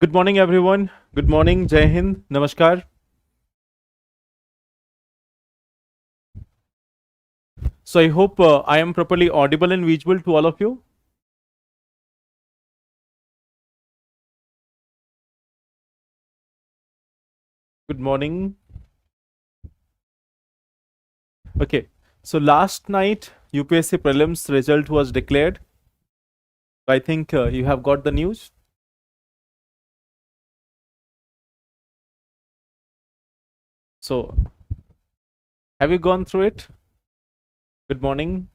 Good morning, everyone. Good morning. Jai Hind. Namaskar. So I hope I am properly audible and visible to all of you. Good morning. Okay. So last night UPSC prelims result was declared. I think you have got the news. So have you gone through it? Good morning.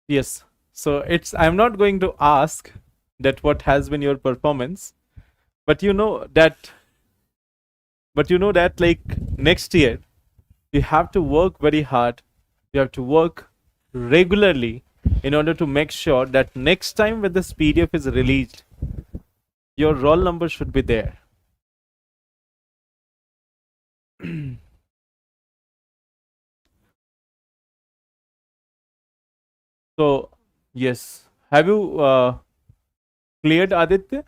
Yes. So I'm not going to ask that what has been your performance, but you know that like next year you have to work very hard. You have to work regularly in order to make sure that next time when this PDF is released, your roll number should be there. So, yes. Have you cleared, Aditya?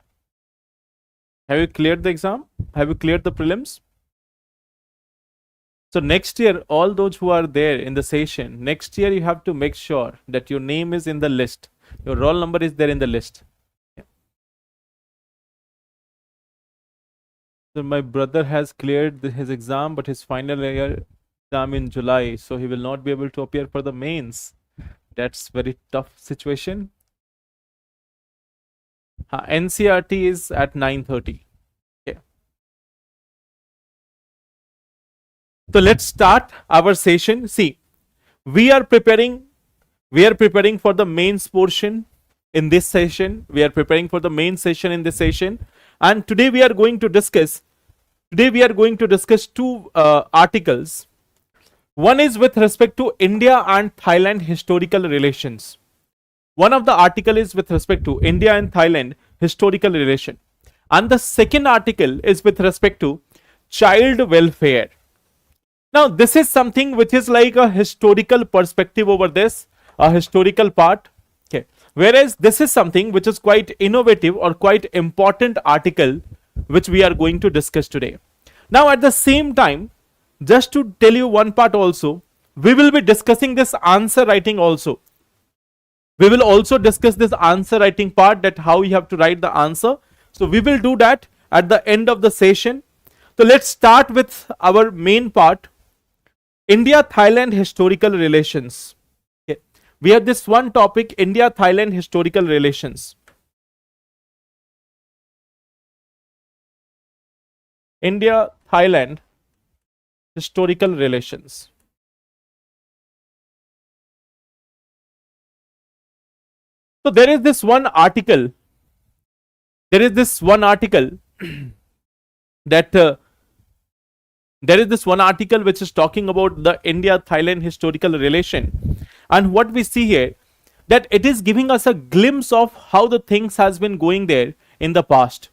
Have you cleared the exam? Have you cleared the prelims? So next year, all those who are there in the session, next year you have to make sure that your name is in the list. Your roll number is there in the list. Yeah. So my brother has cleared his exam, but his final year exam in July, so he will not be able to appear for the mains. That's very tough situation. NCRT is at 9:30. Okay. So let's start our session. See, we are preparing for the mains portion in this session. We are preparing for the main session in this session, and today we are going to discuss two articles. One is with respect to India and Thailand historical relations. One of the article is with respect to India and Thailand historical relation, and the second article is with respect to child welfare. Now this is something which is like a historical perspective over this, a historical part. Okay, whereas this is something which is quite innovative or quite important article which we are going to discuss today. Now at the same time, just to tell you one part also, we will be discussing this answer writing also. We will also discuss this answer writing part, that how you have to write the answer. So we will do that at the end of the session. So let's start with our main part, India Thailand historical relations. Okay. We have this one topic, India Thailand historical relations. India Thailand historical relations. So there is this one article that which is talking about the India Thailand historical relation, and what we see here, that it is giving us a glimpse of how the things has been going there in the past,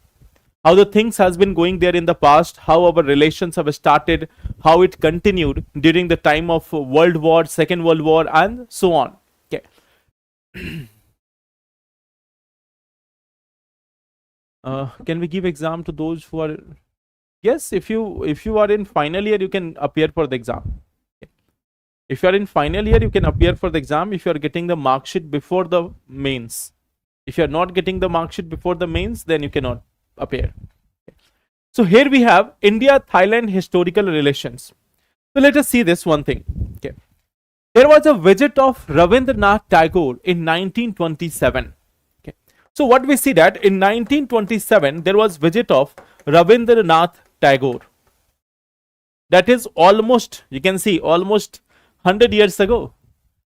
how our relations have started, how it continued during the time of World War, Second World War, and so on. Okay. Can we give exam to those who are? Yes, if you are in final year, you can appear for the exam. Okay. If you are in final year, you can appear for the exam if you are getting the mark sheet before the mains. If you are not getting the mark sheet before the mains, then you cannot appear. Okay. So here we have India Thailand historical relations. So let us see this one thing. Okay. There was a visit of Ravindranath Tagore in 1927. Okay. So what we see, that in 1927 there was visit of Ravindranath Tagore. That is almost, you can see, almost 100 years ago.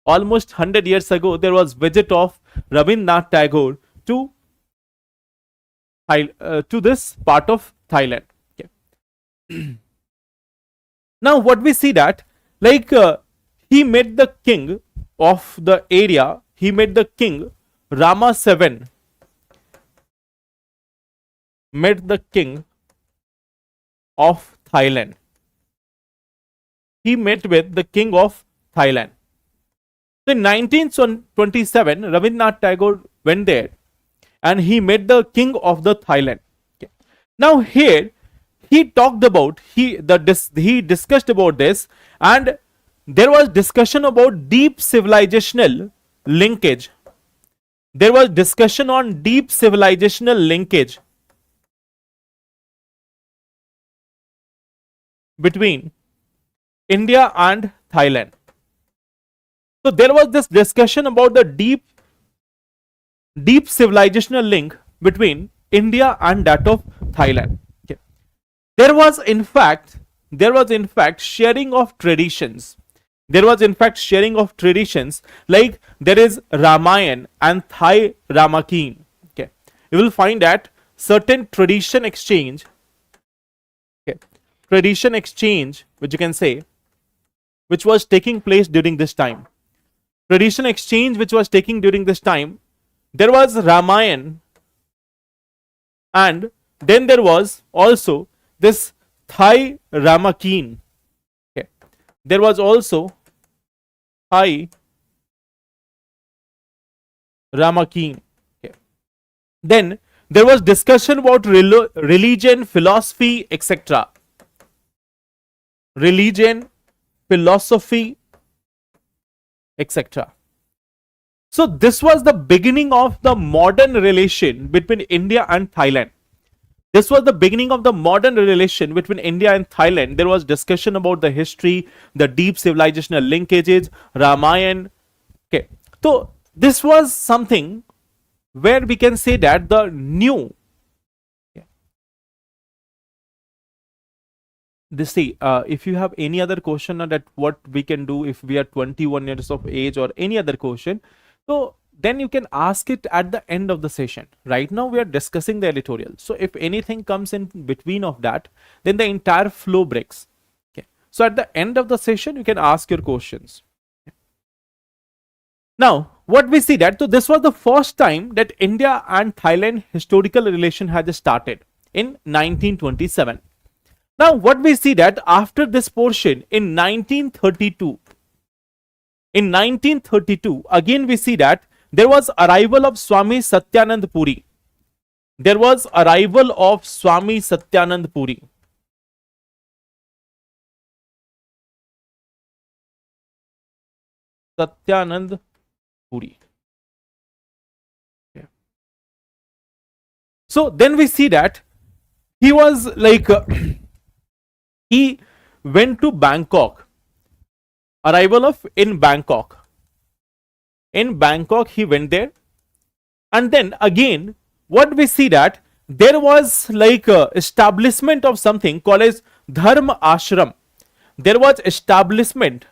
Almost 100 years ago, there was visit of Ravindranath Tagore to this part of Thailand. Okay. Now, what we see, that like he met the king of the area. He met the king Rama VII. Met the king of Thailand. He met with the king of Thailand. So in 1927, Rabindranath Tagore went there and he met the king of the Thailand. Okay. Now here he talked about he discussed about this, and there was discussion about deep civilizational linkage. There was discussion on deep civilizational linkage between India and Thailand. So there was this discussion about the deep civilizational link between India and that of Thailand. Okay. There was in fact sharing of traditions. There was in fact sharing of traditions, like there is Ramayan and Thai Ramakeen. Okay. You will find that certain tradition exchange, which you can say, which was taking place during this time. Tradition exchange which was taking during this time, there was Ramayan, and then there was also this Thai Ramakeen. Okay. There was also Thai Ramakeen. Okay. Then there was discussion about religion, philosophy, etc. Religion, philosophy, etc. So this was the beginning of the modern relation between India and Thailand. This was the beginning of the modern relation between India and Thailand. There was discussion about the history, the deep civilizational linkages, Ramayan. Okay. So this was something where we can say that the new if you have any other question on that, what we can do if we are 21 years of age or any other question, so then you can ask it at the end of the session. Right now we are discussing the editorial, so if anything comes in between of that, then the entire flow breaks. Okay. So at the end of the session you can ask your questions. Okay. Now what we see that, so this was the first time that India and Thailand historical relation had started in 1927. Now what we see that after this portion in 1932, again we see that there was arrival of Swami Satyanand Puri. There was arrival of Swami Satyanand Puri. Satyanand Puri. Okay. So then we see that he was like he went to Bangkok. Arrival of in Bangkok. In Bangkok he went there, and then again what we see that there was like establishment of something called as Dharma Ashram. There was establishment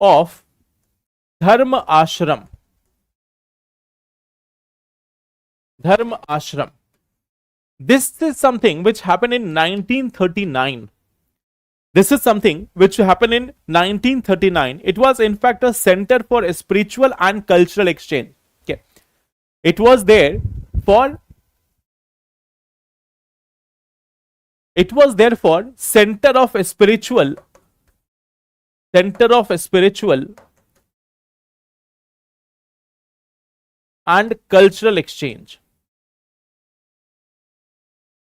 of Dharma Ashram. Dharma Ashram. This is something which happened in 1939. This is something which happened in 1939. It was in fact a center for spiritual and cultural exchange. Okay. It was there for center of spiritual and cultural exchange.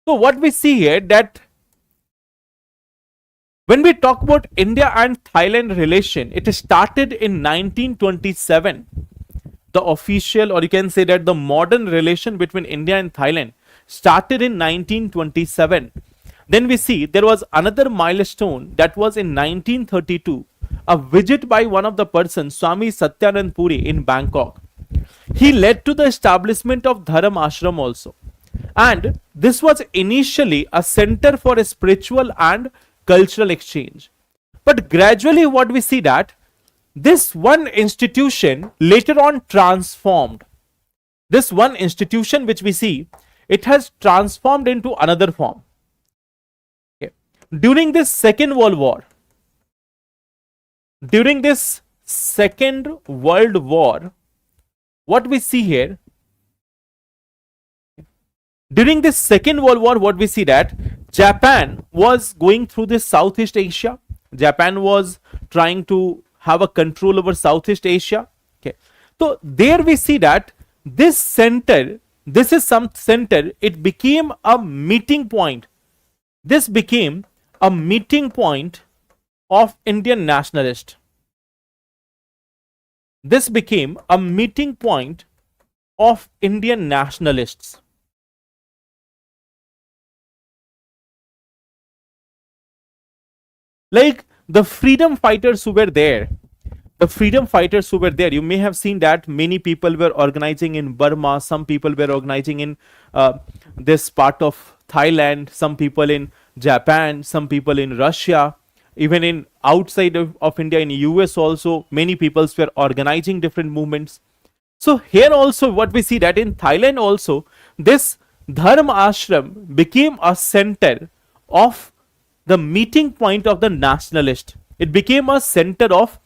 So what we see here that when we talk about India and Thailand relation, it started in 1927. The official, or you can say that the modern relation between India and Thailand started in 1927. Then we see there was another milestone, that was in 1932, a visit by one of the persons, Swami Satyanand Puri, in Bangkok. He led to the establishment of Dharma Ashram also. And this was initially a center for a spiritual and cultural exchange. But gradually what we see that this one institution later on transformed. This one institution which we see, it has transformed into another form. Okay. During this Second World War, what we see here, during this Second World War, what we see that Japan was going through this Southeast Asia, Japan was trying to have a control over Southeast Asia. Okay, so there we see that this center, this is some center, it became a meeting point. This became a meeting point of Indian nationalists. This became a meeting point of Indian nationalists. Like the freedom fighters who were there, you may have seen that many people were organizing in Burma, some people were organizing in this part of Thailand, some people in Japan, some people in Russia, even in outside of India, in US also, many peoples were organizing different movements. So here also what we see that in Thailand also, this Dharma ashram became a center of the meeting point of the nationalist. It became a center of,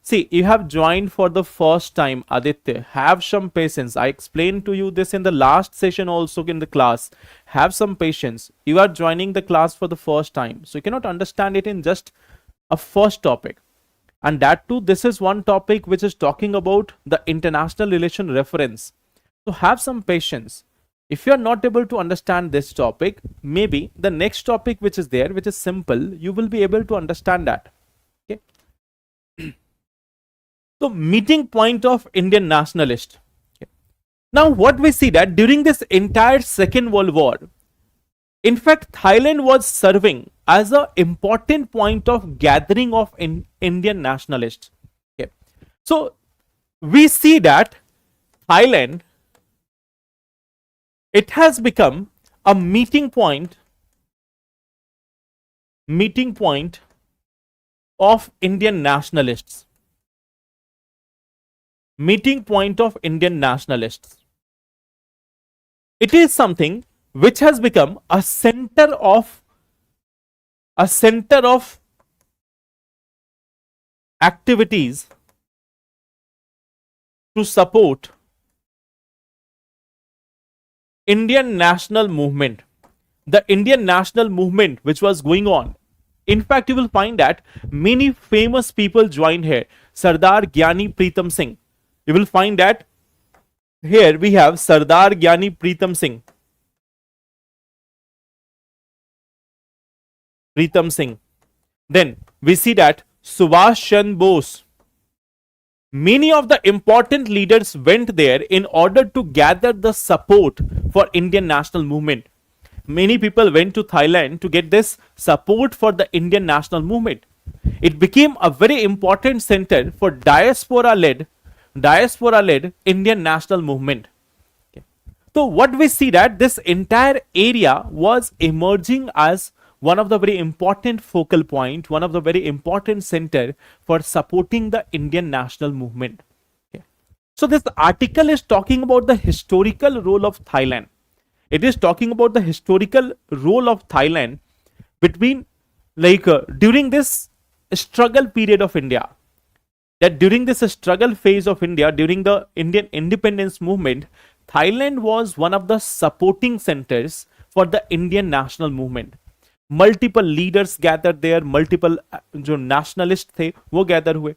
see, you have joined for the first time, Aditya. Have some patience. I explained to you this in the last session also in the class. Have some patience. You are joining the class for the first time, so you cannot understand it in just a first topic. And that too, this is one topic which is talking about the international relation reference. So have some patience. If you are not able to understand this topic, maybe the next topic which is there, which is simple, you will be able to understand that. Okay. So meeting point of Indian nationalist. Okay. Now what we see that during this entire Second World War, in fact, Thailand was serving as an important point of gathering of Indian nationalists. Okay. So we see that Thailand, it has become a meeting point of Indian nationalists. Meeting point of Indian nationalists. It is something which has become a center of activities to support Indian national movement. The Indian national movement which was going on. In fact, you will find that many famous people joined here. Sardar Gyani Pritam Singh. You will find that here we have Sardar Gyani Pritam Singh. Then we see that Subhash Chandra Bose. Many of the important leaders went there in order to gather the support for Indian national movement. Many people went to Thailand to get this support for the Indian national movement. It became a very important center for diaspora-led Indian national movement. Okay. So what we see that this entire area was emerging as one of the very important focal point, one of the very important center for supporting the Indian national movement. Okay. So this article is talking about the historical role of Thailand. It is talking about the historical role of Thailand between during this struggle period of India. That during this struggle phase of India, during the Indian independence movement, Thailand was one of the supporting centers for the Indian national movement. Multiple leaders gathered there, multiple जो nationalists थे वो gather हुए.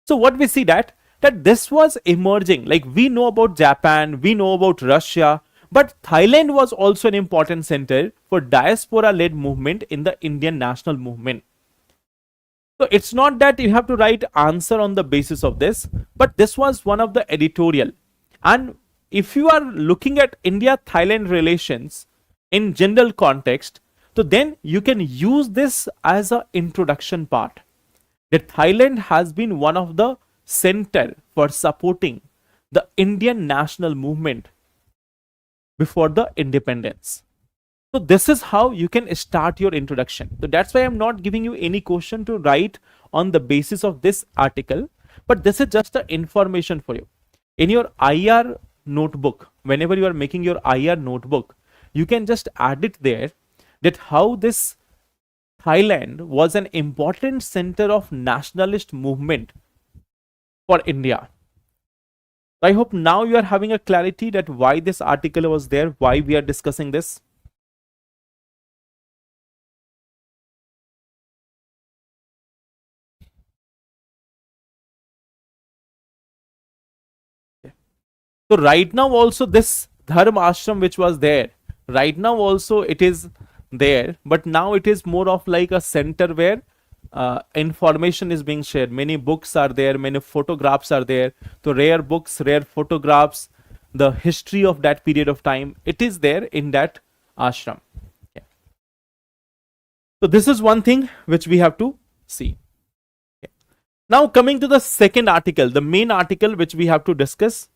So what we see that this was emerging. Like we know about Japan, we know about Russia, but Thailand was also an important center for diaspora-led movement in the Indian national movement. So it's not that you have to write answer on the basis of this, but this was one of the editorial. And if you are looking at India-Thailand relations in general context, so then you can use this as an introduction part. That Thailand has been one of the center for supporting the Indian national movement before the independence. So this is how you can start your introduction. So that's why I'm not giving you any question to write on the basis of this article, but this is just an information for you. In your IR notebook, whenever you are making your IR notebook, you can just add it there that how this Thailand was an important center of nationalist movement for India. I hope now you are having a clarity that why this article was there, why we are discussing this. So right now also this dharma ashram which was there, right now also it is there, but now it is more of like a center where information is being shared. Many books are there, many photographs are there. So rare books, rare photographs, the history of that period of time, it is there in that ashram. Yeah. So this is one thing which we have to see. Yeah. Now coming to the second article, the main article which we have to discuss,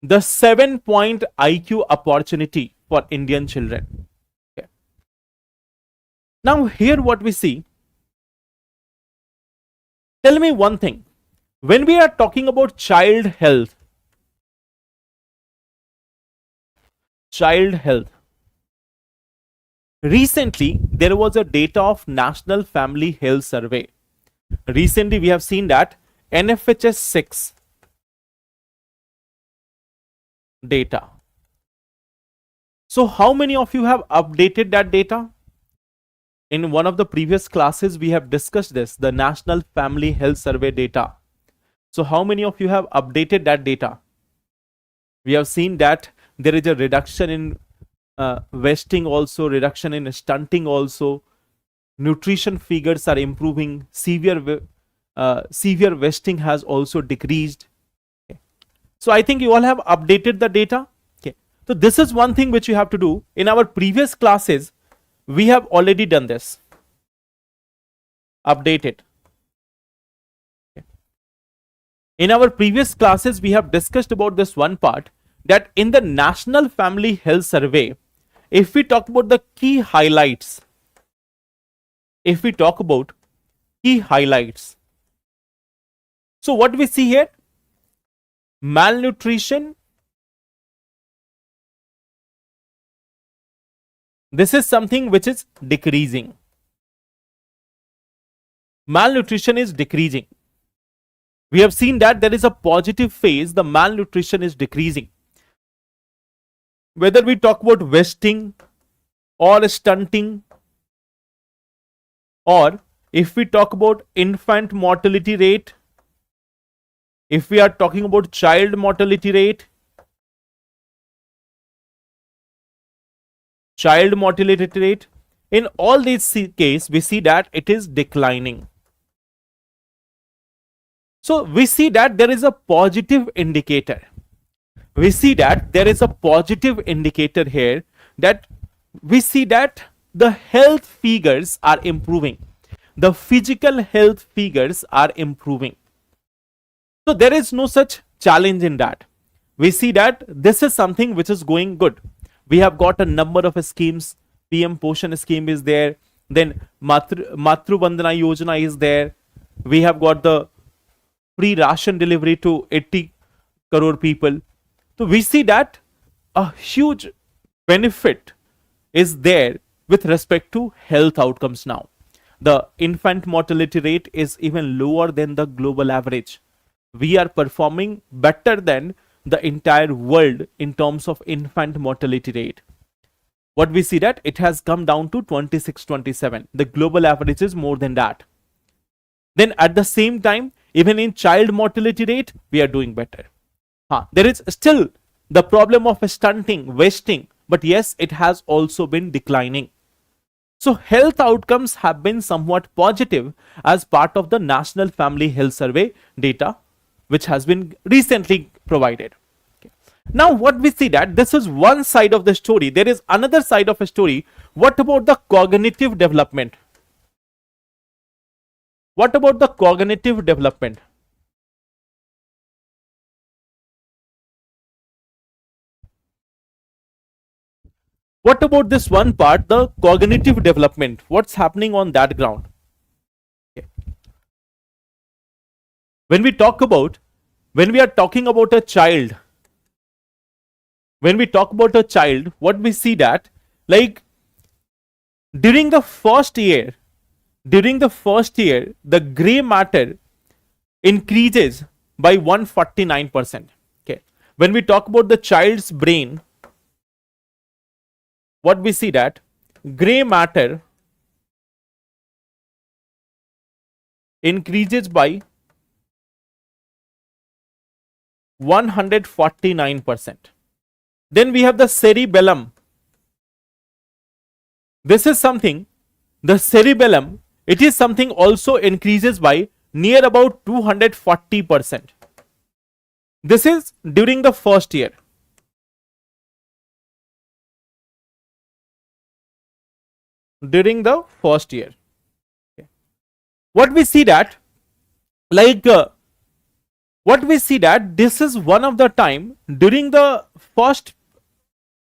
the 7-point IQ opportunity for Indian children. Okay. Now here what we see, tell me one thing, when we are talking about child health, recently there was a data of National Family Health Survey. Recently we have seen that NFHS 6 data. So how many of you have updated that data? In one of the previous classes we have discussed this, the National Family Health Survey data. So how many of you have updated that data? We have seen that there is a reduction in wasting, also reduction in stunting, also nutrition figures are improving, severe wasting has also decreased. Okay. So I think you all have updated the data. Okay. So this is one thing which you have to do. In our previous classes we have already done this, update it. Okay. In our previous classes we have discussed about this one part, that in the National Family Health Survey, if we talk about the key highlights, so what we see here, malnutrition, this is something which is decreasing. Malnutrition is decreasing. We have seen that there is a positive phase, the malnutrition is decreasing. Whether we talk about wasting or stunting, or if we talk about infant mortality rate, if we are talking about child mortality rate, in all these cases we see that it is declining. So we see that there is a positive indicator. We see that there is a positive indicator here, that we see that the health figures are improving. The physical health figures are improving. So there is no such challenge in that. We see that this is something which is going good. We have got a number of schemes. PM Poshan scheme is there. Then Matru Vandana Yojana is there. We have got the free ration delivery to 80 crore people. So we see that a huge benefit is there with respect to health outcomes now. The infant mortality rate is even lower than the global average. We are performing better than the entire world in terms of infant mortality rate. What we see that it has come down to 26-27. The global average is more than that. Then at the same time, even in child mortality rate, we are doing better. There is still the problem of stunting, wasting, but yes, it has also been declining. So health outcomes have been somewhat positive as part of the National Family Health Survey data, which has been recently provided. Okay. Now what we see that this is one side of the story. There is another side of a story. What about the cognitive development? What about the cognitive development? What about this one part, the cognitive development? What's happening on that ground? Okay. When we are talking about a child, what we see that, like during the first year, the gray matter increases by 149%. Okay. When we talk about the child's brain, what we see that gray matter increases by 149%. Then we have the cerebellum. This is something, the cerebellum, it is something also increases by near about 240%. This is during the first year. During the first year. Okay. What we see that, what we see that this is one of the time during the first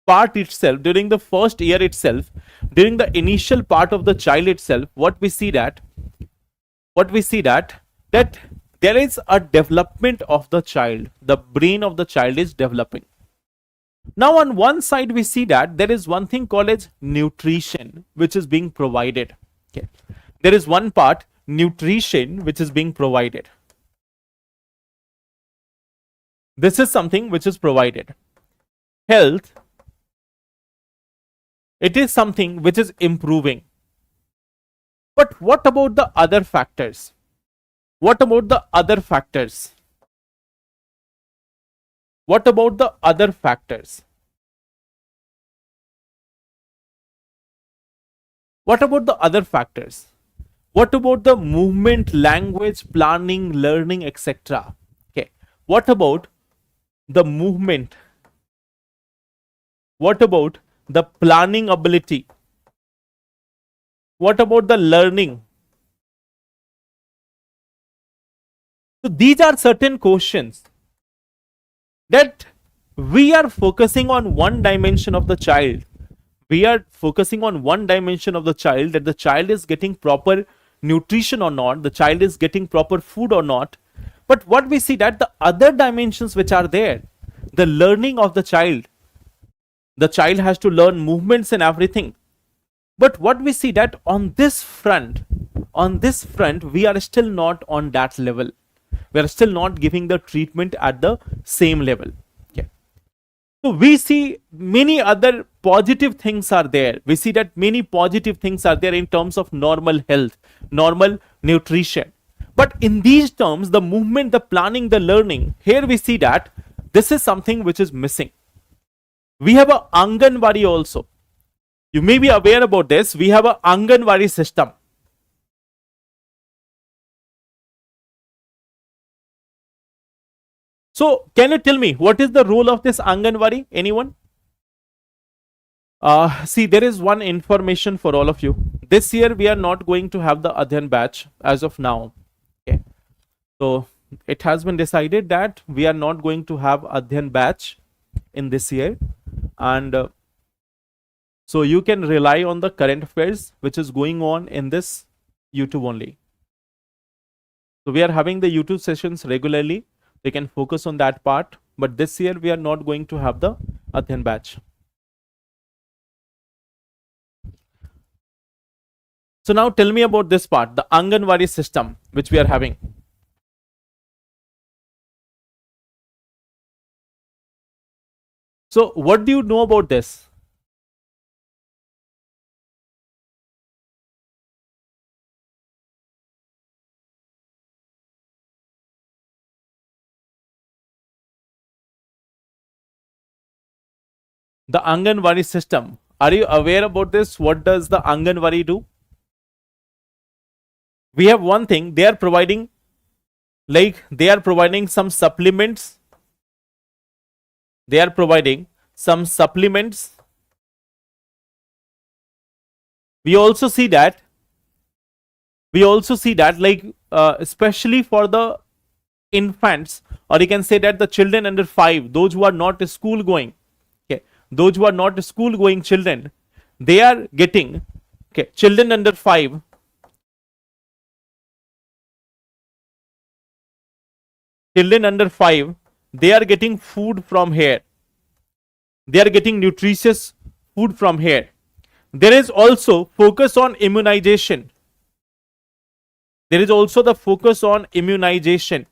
part itself, during the first year itself, during the initial part of the child itself, what we see that that there is a development of the child. The brain of the child is developing. Now on one side we see that there is one thing called as nutrition which is being provided. Okay. There is one part, nutrition, which is being provided. This is something which is provided. Health, it is something which is improving. But what about the other factors? What about the other factors? What about the other factors? What about the other factors? What about the movement, language, planning, learning, etc.? Okay. What about the movement? What about the planning ability? What about the learning? So these are certain questions that we are focusing on one dimension of the child. We are focusing on one dimension of the child, that the child is getting proper nutrition or not, the child is getting proper food or not. But what we see that the other dimensions which are there, the learning of the child has to learn movements and everything. But what we see that on this front, we are still not on that level. We are still not giving the treatment at the same level. Okay. So we see many other positive things are there. We see that many positive things are there in terms of normal health, normal nutrition. But in these terms, the movement, the planning, the learning, here we see that this is something which is missing. We have a Anganwadi also. You may be aware about this. We have a Anganwadi system. So, can you tell me what is the role of this Anganwadi? Anyone? See, there is one information for all of you. This year, we are not going to have the Adhyan batch as of now. Okay. So, it has been decided that we are not going to have Adhyan batch in this year. And so, you can rely on the current affairs which is going on in this YouTube only. So, we are having the YouTube sessions regularly. We can focus on that part, but this year we are not going to have the Adhyan batch. So now tell me about this part, the Anganwadi system which we are having. So what do you know about this? The Anganwadi system. Are you aware about this? What does the Anganwadi do? We have one thing, they are providing some supplements. They are providing some supplements. We also see that especially for the infants, or you can say that the children under 5, those who are not school going. Okay, those who are not school going children, they are getting, okay, children under 5, they are getting food from here. They are getting nutritious food from here. There is also focus on immunization. There is also the focus on immunization.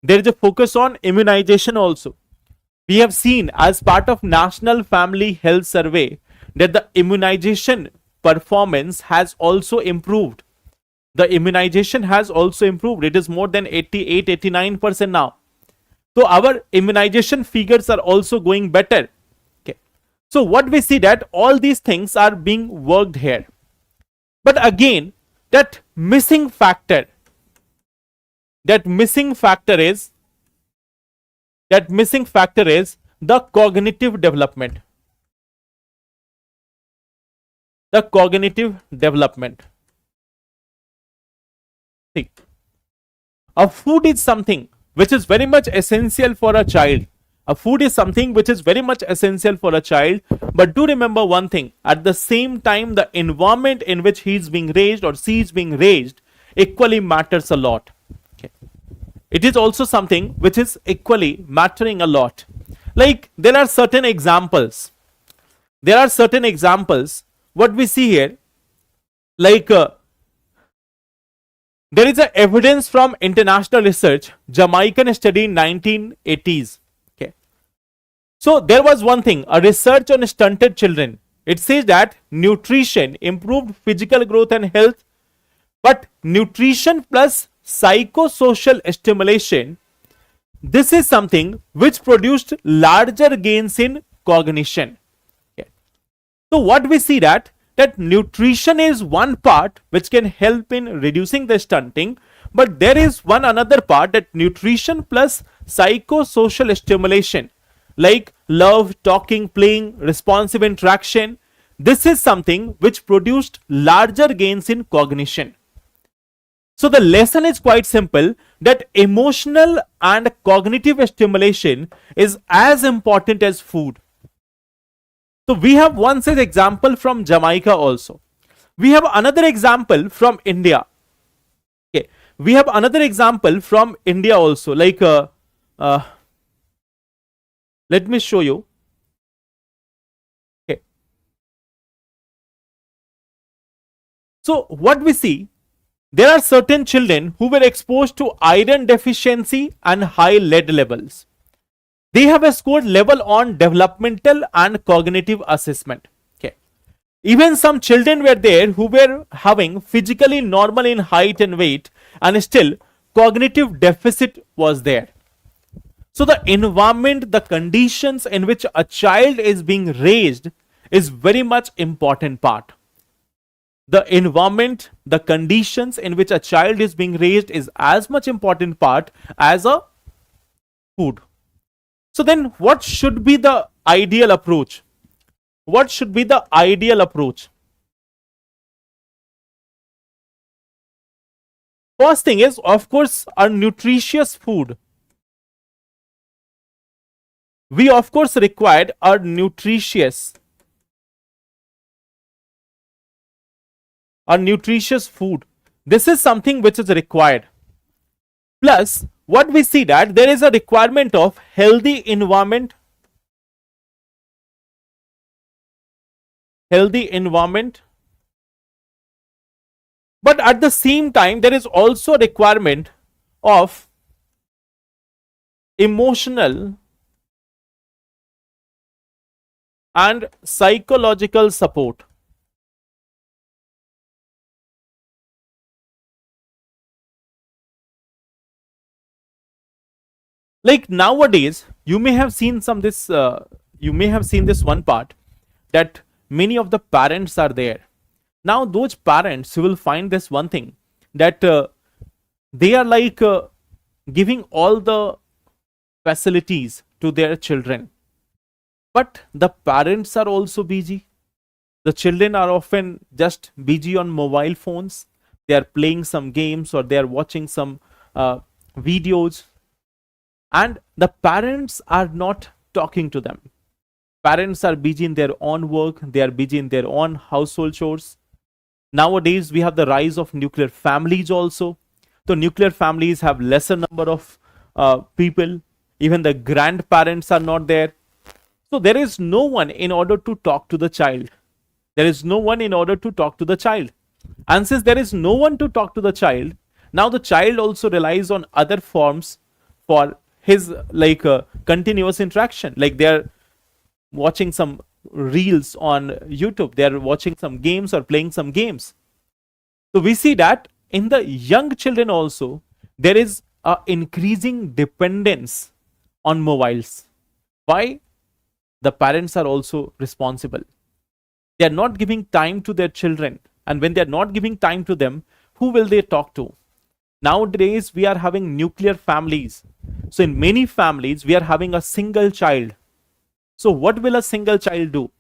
There is a focus on immunization also. We have seen as part of National Family Health Survey that the immunization performance has also improved. The immunization has also improved. It is more than 88-89% now. So our immunization figures are also going better. Okay. So what we see that all these things are being worked here. But again, that missing factor is the cognitive development. The cognitive development. See, a food is something which is very much essential for a child. A food is something which is very much essential for a child. But do remember one thing, at the same time, the environment in which he is being raised or she is being raised equally matters a lot. Okay. It is also something which is equally mattering a lot. Like there are certain examples. What we see here, like there is a evidence from international research, Jamaican study in 1980s. Okay. So there was one thing, a research on stunted children. It says that nutrition improved physical growth and health, but nutrition plus psychosocial stimulation, this is something which produced larger gains in cognition. Okay. So what we see that nutrition is one part which can help in reducing the stunting, but there is one another part, that nutrition plus psychosocial stimulation like love, talking, playing, responsive interaction, this is something which produced larger gains in cognition. So the lesson is quite simple, that emotional and cognitive stimulation is as important as food. So we have one such example from Jamaica also. We have another example from India. Okay. We have another example from India also. Like, let me show you. Okay. So what we see, there are certain children who were exposed to iron deficiency and high lead levels. They have a scored level on developmental and cognitive assessment. Okay. Even some children were there who were having physically normal in height and weight, and still cognitive deficit was there. So the environment, the conditions in which a child is being raised is very much important part. The environment, the conditions in which a child is being raised is as much important part as a food. So then what should be the ideal approach? What should be the ideal approach? First thing is, of course, a nutritious food. We of course required a nutritious food. This is something which is required. Plus, what we see that there is a requirement of healthy environment. But at the same time, there is also a requirement of emotional and psychological support. Like nowadays, you may have seen this one part, that many of the parents are there. Now those parents, you will find this one thing, that they are like giving all the facilities to their children, but the parents are also busy. The children are often just busy on mobile phones. They are playing some games or they are watching some videos, and the parents are not talking to them. Parents are busy in their own work, they are busy in their own household chores. Nowadays, we have the rise of nuclear families also. So nuclear families have lesser number of people. Even the grandparents are not there. So there is no one in order to talk to the child. And since there is no one to talk to the child, now the child also relies on other forms for his continuous interaction. Like they are watching some reels on YouTube, they are watching some games or playing some games. So we see that in the young children also, there is a increasing dependence on mobiles. Why? The parents are also responsible. They are not giving time to their children. And when they are not giving time to them, who will they talk to? Nowadays, we are having nuclear families. So in many families, we are having a single child. So what will a single child do?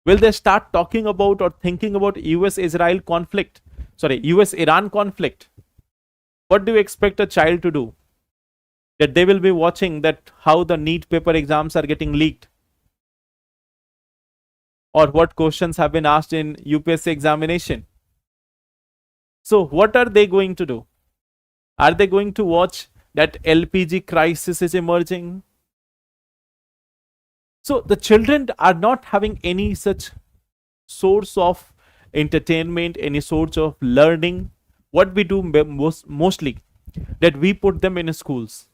Will they start talking about or thinking about US-Israel conflict? Sorry, US-Iran conflict. What do you expect a child to do? That they will be watching that how the NEET paper exams are getting leaked, or what questions have been asked in UPSC examination. So what are they going to do? Are they going to watch that LPG crisis is emerging? So the children are not having any such source of entertainment, any source of learning. What we do mostly, that we put them in schools.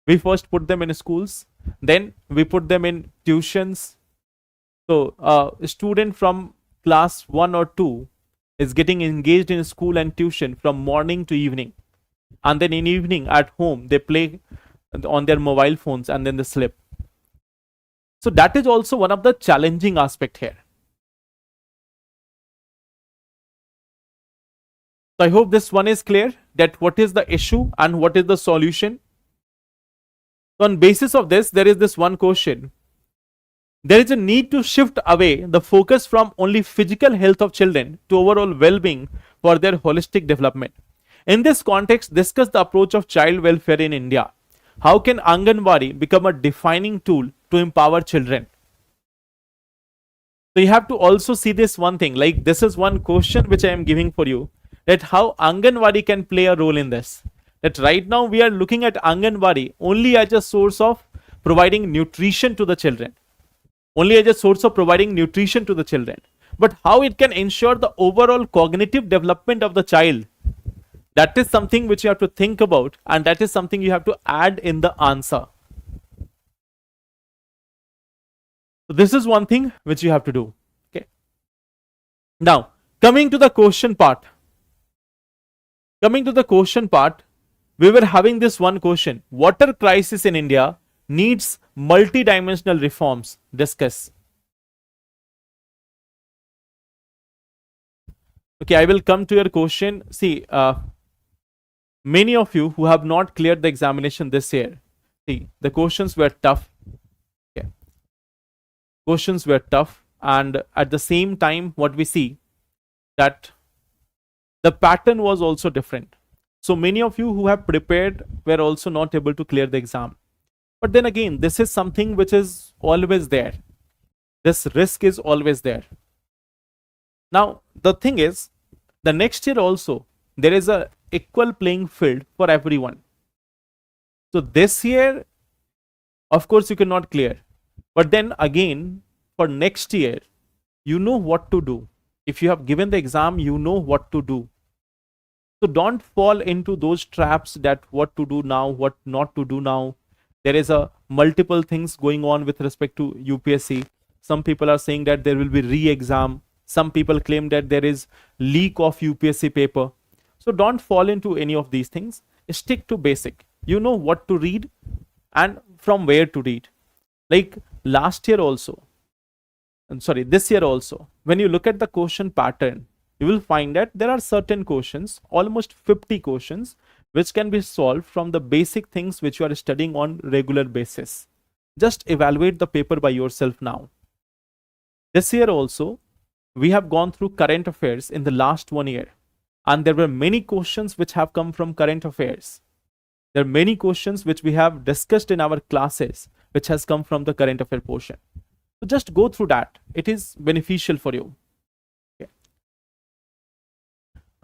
We first put them in schools, then we put them in tuitions. So a student from class 1 or 2 is getting engaged in school and tuition from morning to evening. And then in evening at home, they play on their mobile phones and then they sleep. So that is also one of the challenging aspect here. So I hope this one is clear, that what is the issue and what is the solution. So on basis of this, there is this one question. There is a need to shift away the focus from only physical health of children to overall well-being for their holistic development. In this context, discuss the approach of child welfare in India. How can Anganwadi become a defining tool to empower children? So you have to also see this one thing, like this is one question which I am giving for you, that how Anganwadi can play a role in this. That right now we are looking at Anganwadi only as a source of providing nutrition to the children. Only as a source of providing nutrition to the children. But how it can ensure the overall cognitive development of the child, that is something which you have to think about, and that is something you have to add in the answer. So this is one thing which you have to do. Okay. Now, coming to the question part. We were having this one question. Water crisis in India needs multi-dimensional reforms. Discuss. Okay, I will come to your question. See, many of you who have not cleared the examination this year, see, the questions were tough. Okay. Questions were tough, and at the same time, what we see, that the pattern was also different. So many of you who have prepared were also not able to clear the exam. But then again, this is something which is always there. This risk is always there. Now, the thing is, the next year also, there is a equal playing field for everyone. So this year, of course, you cannot clear. But then again, for next year, you know what to do. If you have given the exam, you know what to do. So don't fall into those traps that what to do now, what not to do now. There is a multiple things going on with respect to UPSC. Some people are saying that there will be re-exam. Some people claim that there is leak of UPSC paper. So don't fall into any of these things. Stick to basic. You know what to read and from where to read. Like last year also, this year also, when you look at the question pattern, you will find that there are certain questions, almost 50 questions, which can be solved from the basic things which you are studying on regular basis. Just evaluate the paper by yourself now. This year also, we have gone through current affairs in the last 1 year, and there were many questions which have come from current affairs. There are many questions which we have discussed in our classes, which has come from the current affair portion. So just go through that. It is beneficial for you. Okay.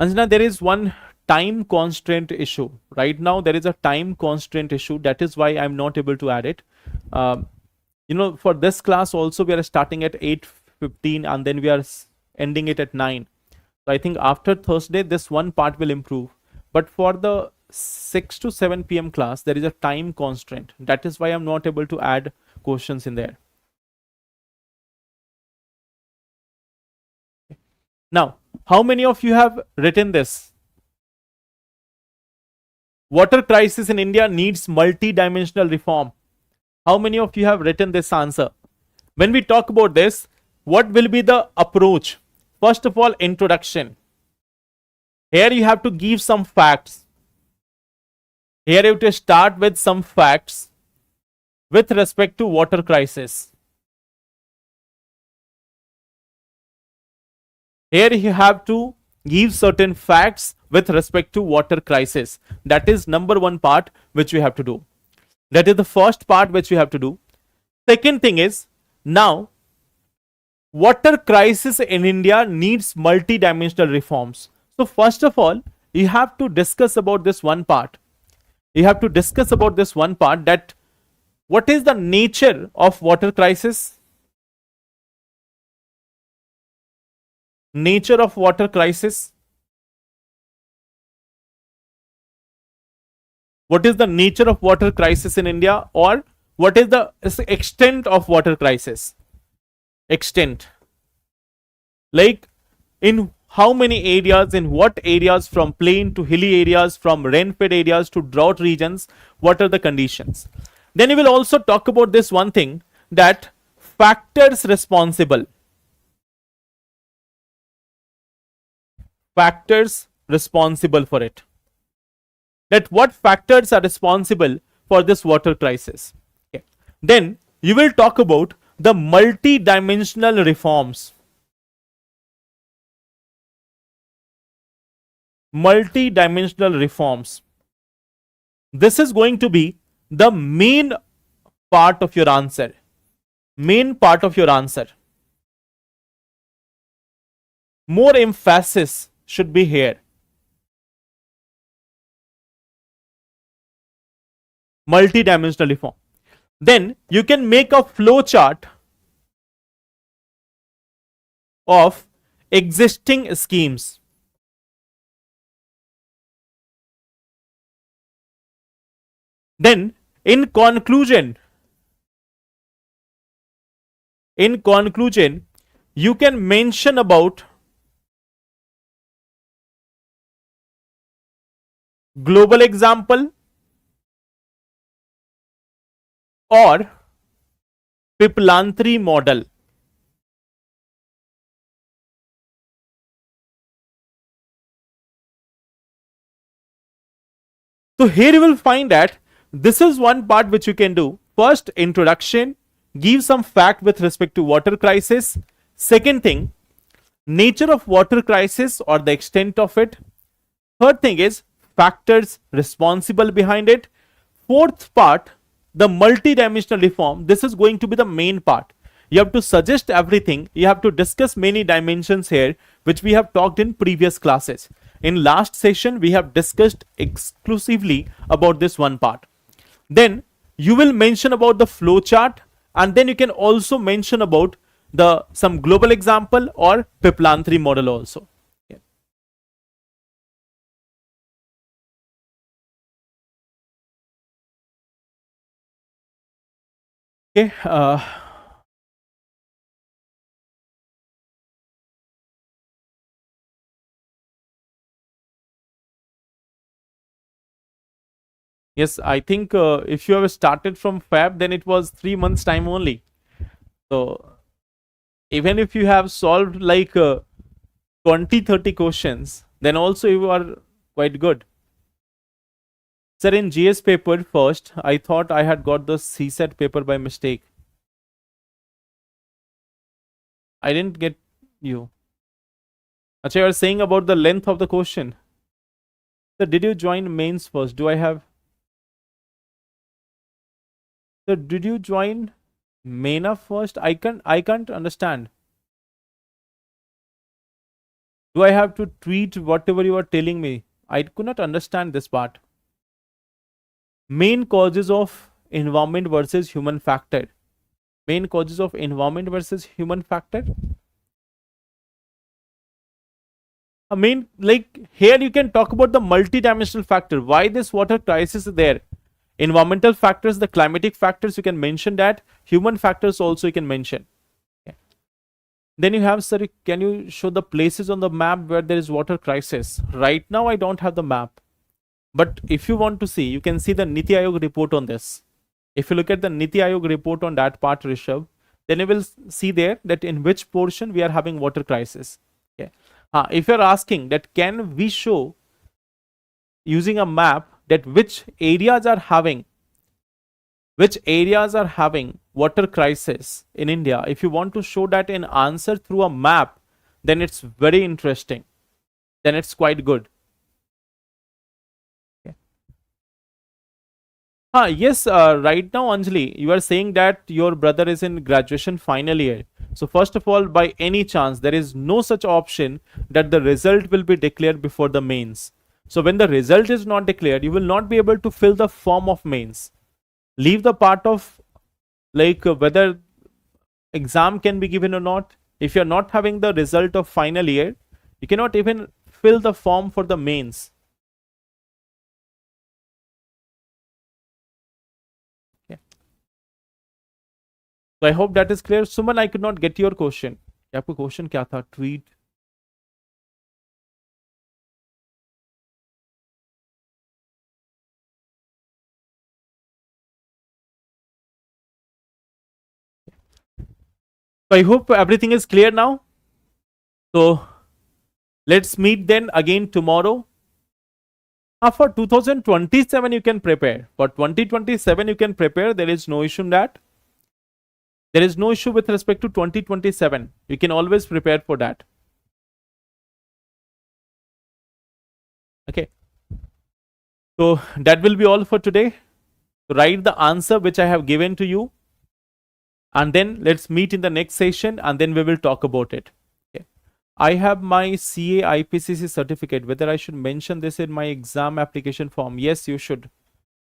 Anjana, there is one time constraint issue. Right now, there is a time constraint issue. That is why I'm not able to add it. For this class also, we are starting at 8:15 and then we are ending it at 9. So I think after Thursday, this one part will improve. But for the 6 to 7 p.m. class, there is a time constraint. That is why I'm not able to add questions in there. Now, how many of you have written this? Water crisis in India needs multi-dimensional reform. How many of you have written this answer? When we talk about this, what will be the approach? First of all, introduction. Here you have to give some facts. Here you have to start with some facts with respect to water crisis. Here you have to give certain facts with respect to water crisis. That is number one part which we have to do. That is the first part which we have to do. Second thing is, now water crisis in India needs multi-dimensional reforms. So first of all, you have to discuss about this one part. You have to discuss about this one part, that what is the nature of water crisis? Nature of water crisis. What is the nature of water crisis in India, or what is the extent of water crisis? Extent. Like in how many areas, in what areas, from plain to hilly areas, from rain-fed areas to drought regions, what are the conditions? Then we will also talk about this one thing, that factors responsible. Factors responsible for it. That what factors are responsible for this water crisis. Okay. Then you will talk about the multi-dimensional reforms. Multi-dimensional reforms. This is going to be the main part of your answer. Main part of your answer. More emphasis should be here. Multi-dimensional reform. Then you can make a flow chart of existing schemes. Then in conclusion, you can mention about global example or Piplanthri model. So here you will find that this is one part which you can do. First, introduction, give some fact with respect to water crisis. Second thing, nature of water crisis or the extent of it. Third thing is factors responsible behind it. Fourth part, the multi-dimensional reform. This is going to be the main part. You have to suggest everything. You have to discuss many dimensions here, which we have talked in previous classes. In last session, we have discussed exclusively about this one part. Then you will mention about the flow chart, and then you can also mention about the some global example or Piplanthri model also. Yeah. Okay. Yes, I think if you have started from Feb, then it was 3 months time only. So even if you have solved like 20-30 questions, then also you are quite good. Sir, in GS paper first, I thought I had got the CSET paper by mistake. I didn't get you. Acha, you are saying about the length of the question. So did you join mains first? Do I have? So did you join MENA first? I can't understand. Do I have to tweet whatever you are telling me? I could not understand this part. Main causes of environment versus human factor. Main causes of environment versus human factor. I mean, like here you can talk about the multi-dimensional factor. Why this water crisis is there? Environmental factors, the climatic factors, you can mention that. Human factors also you can mention. Okay. Then you have, sir, can you show the places on the map where there is water crisis? Right now I don't have the map. But if you want to see, you can see the Niti Aayog report on this. If you look at the Niti Aayog report on that part, Rishabh, then you will see there that in which portion we are having water crisis. Okay. If you're asking that can we show using a map that which areas are having water crisis in India, if you want to show that in answer through a map, then it's very interesting. Then it's quite good. Yes, right now, Anjali, you are saying that your brother is in graduation final year. So, first of all, by any chance, there is no such option that the result will be declared before the mains. So, when the result is not declared, you will not be able to fill the form of mains. Leave the part of like whether exam can be given or not. If you are not having the result of final year, you cannot even fill the form for the mains. So I hope that is clear. Suman, I could not get your question. आपका question क्या था? Tweet. So I hope everything is clear now. So let's meet then again tomorrow. For 2027 you can prepare. For 2027 you can prepare. There is no issue in that. There is no issue with respect to 2027. You can always prepare for that. Okay. So that will be all for today. Write the answer which I have given to you. And then let's meet in the next session and then we will talk about it. Okay. I have my CA IPCC certificate. Whether I should mention this in my exam application form? Yes, you should.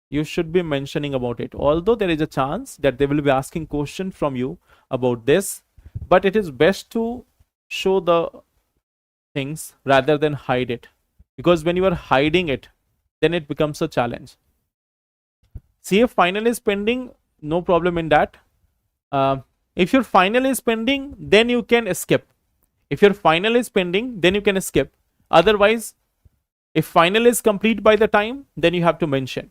You should be mentioning about it. Although there is a chance that they will be asking question from you about this, but it is best to show the things rather than hide it. Because when you are hiding it, then it becomes a challenge. CA final is pending, no problem in that. If your final is pending, then you can skip. If your final is pending, then you can skip. Otherwise, if final is complete by the time, then you have to mention.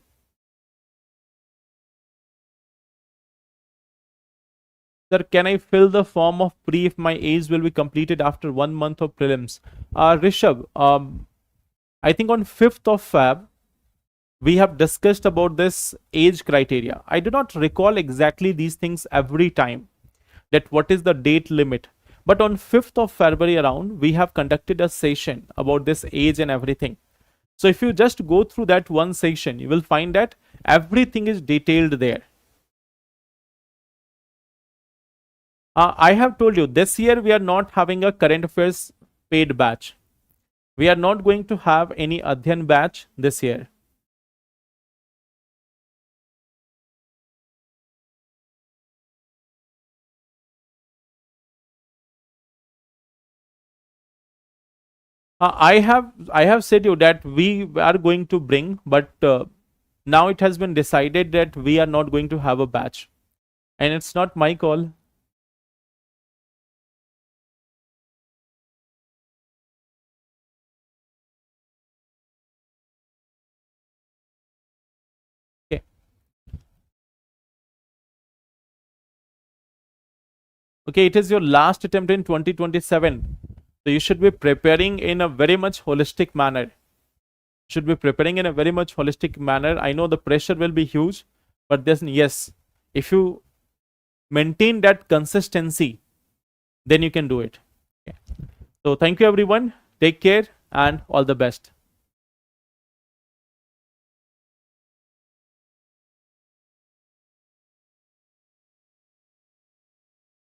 Sir, can I fill the form of pre if my age will be completed after 1 month of prelims? Rishabh, I think on 5th of Feb, we have discussed about this age criteria. I do not recall exactly these things every time, that what is the date limit. But on 5th of February around, we have conducted a session about this age and everything. So if you just go through that one session, you will find that everything is detailed there. I have told you this year we are not having a current affairs paid batch. We are not going to have any Adhyan batch this year. I have said you that we are going to bring, but now it has been decided that we are not going to have a batch, and it's not my call. Okay. Okay, it is your last attempt in 2027. So you should be preparing in a very much holistic manner. Should be preparing in a very much holistic manner. I know the pressure will be huge, but then yes, if you maintain that consistency, then you can do it. Okay. So thank you everyone. Take care and all the best.